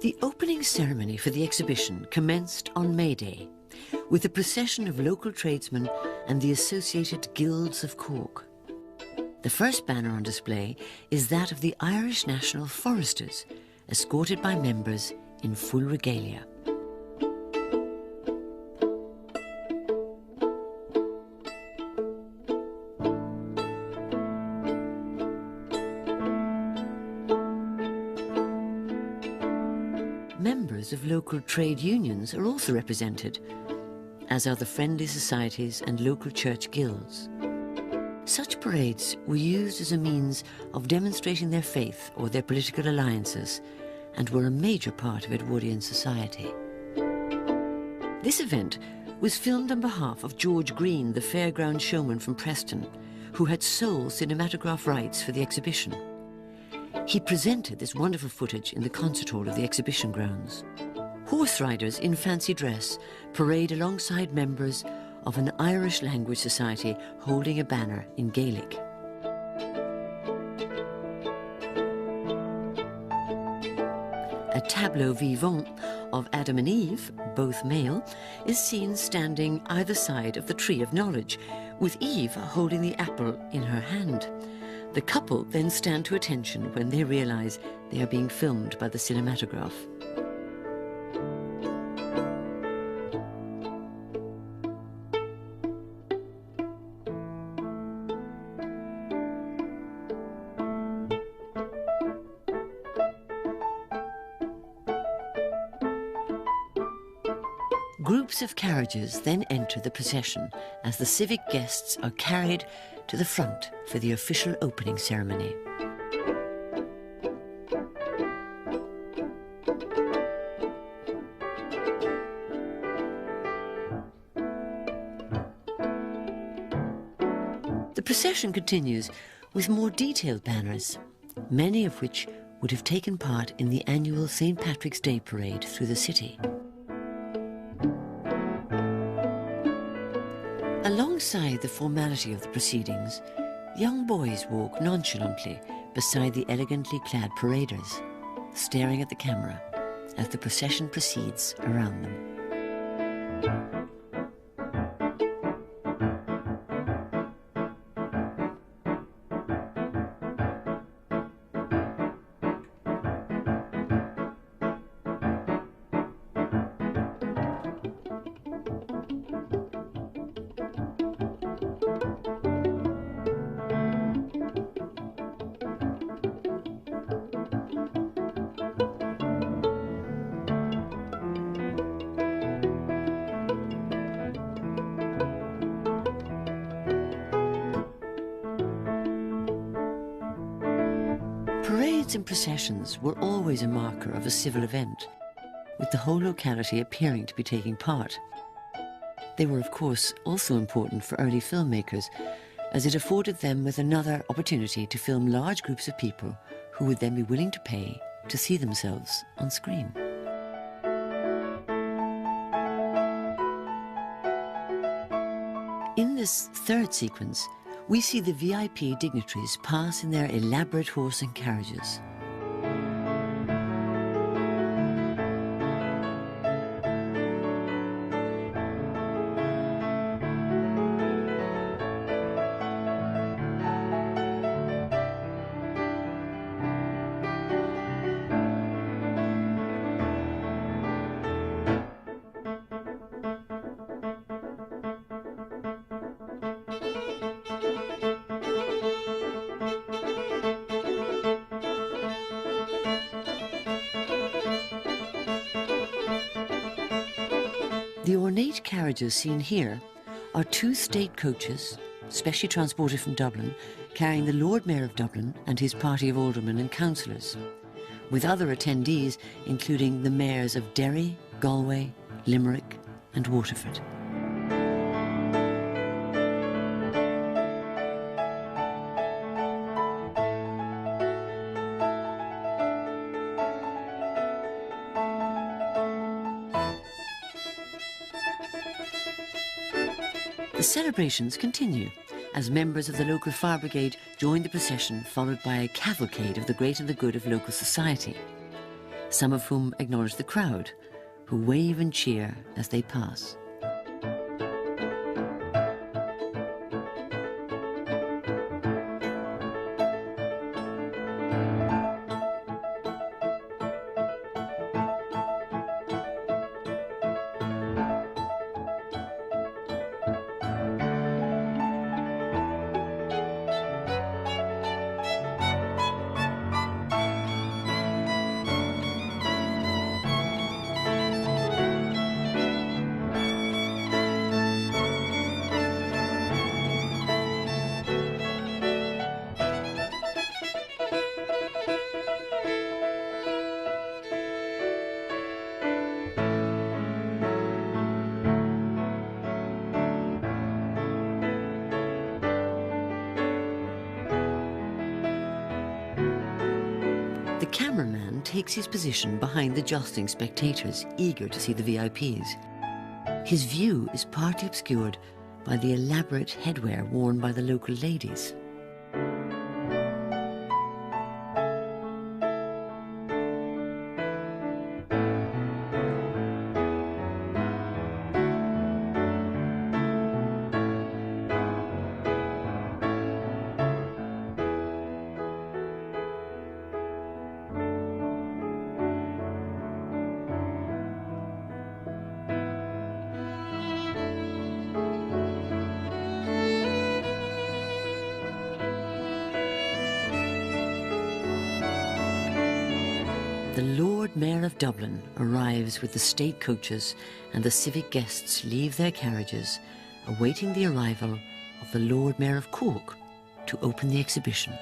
The opening ceremony for the exhibition commenced on May Day with a procession of local tradesmen and the associated guilds of Cork. The first banner on display is that of the Irish National Foresters, escorted by members in full regalia. Members of local trade unions are also represented, as are the friendly societies and local church guilds. Such parades were used as a means of demonstrating their faith or their political alliances, and were a major part of Edwardian society. This event was filmed on behalf of George Green, the fairground showman from Preston, who had sole cinematograph rights for the exhibition. He presented this wonderful footage in the concert hall of the exhibition grounds. Horse riders in fancy dress parade alongside members of an Irish language society holding a banner in Gaelic. A tableau vivant of Adam and Eve, both male, is seen standing either side of the tree of knowledge, with Eve holding the apple in her hand. The couple then stand to attention when they realize they are being filmed by the cinematograph. Groups of carriages then enter the procession as the civic guests are carried to the front for the official opening ceremony. The procession continues with more detailed banners, many of which would have taken part in the annual St. Patrick's Day parade through the city. Alongside the formality of the proceedings, young boys walk nonchalantly beside the elegantly clad paraders, staring at the camera as the procession proceeds around them. Parades and processions were always a marker of a civil event, with the whole locality appearing to be taking part. They were, of course, also important for early filmmakers, as it afforded them with another opportunity to film large groups of people who would then be willing to pay to see themselves on screen. In this third sequence, we see the VIP dignitaries pass in their elaborate horse and carriages. The ornate carriages seen here are two state coaches, specially transported from Dublin, carrying the Lord Mayor of Dublin and his party of aldermen and councillors, with other attendees including the mayors of Derry, Galway, Limerick and Waterford. The celebrations continue as members of the local fire brigade join the procession, followed by a cavalcade of the great and the good of local society. some of whom acknowledge the crowd, who wave and cheer as they pass. The cameraman takes his position behind the jostling spectators, eager to see the VIPs. His view is partly obscured by the elaborate headwear worn by the local ladies. The Lord Mayor of Dublin arrives with the state coaches, and the civic guests leave their carriages, awaiting the arrival of the Lord Mayor of Cork to open the exhibition.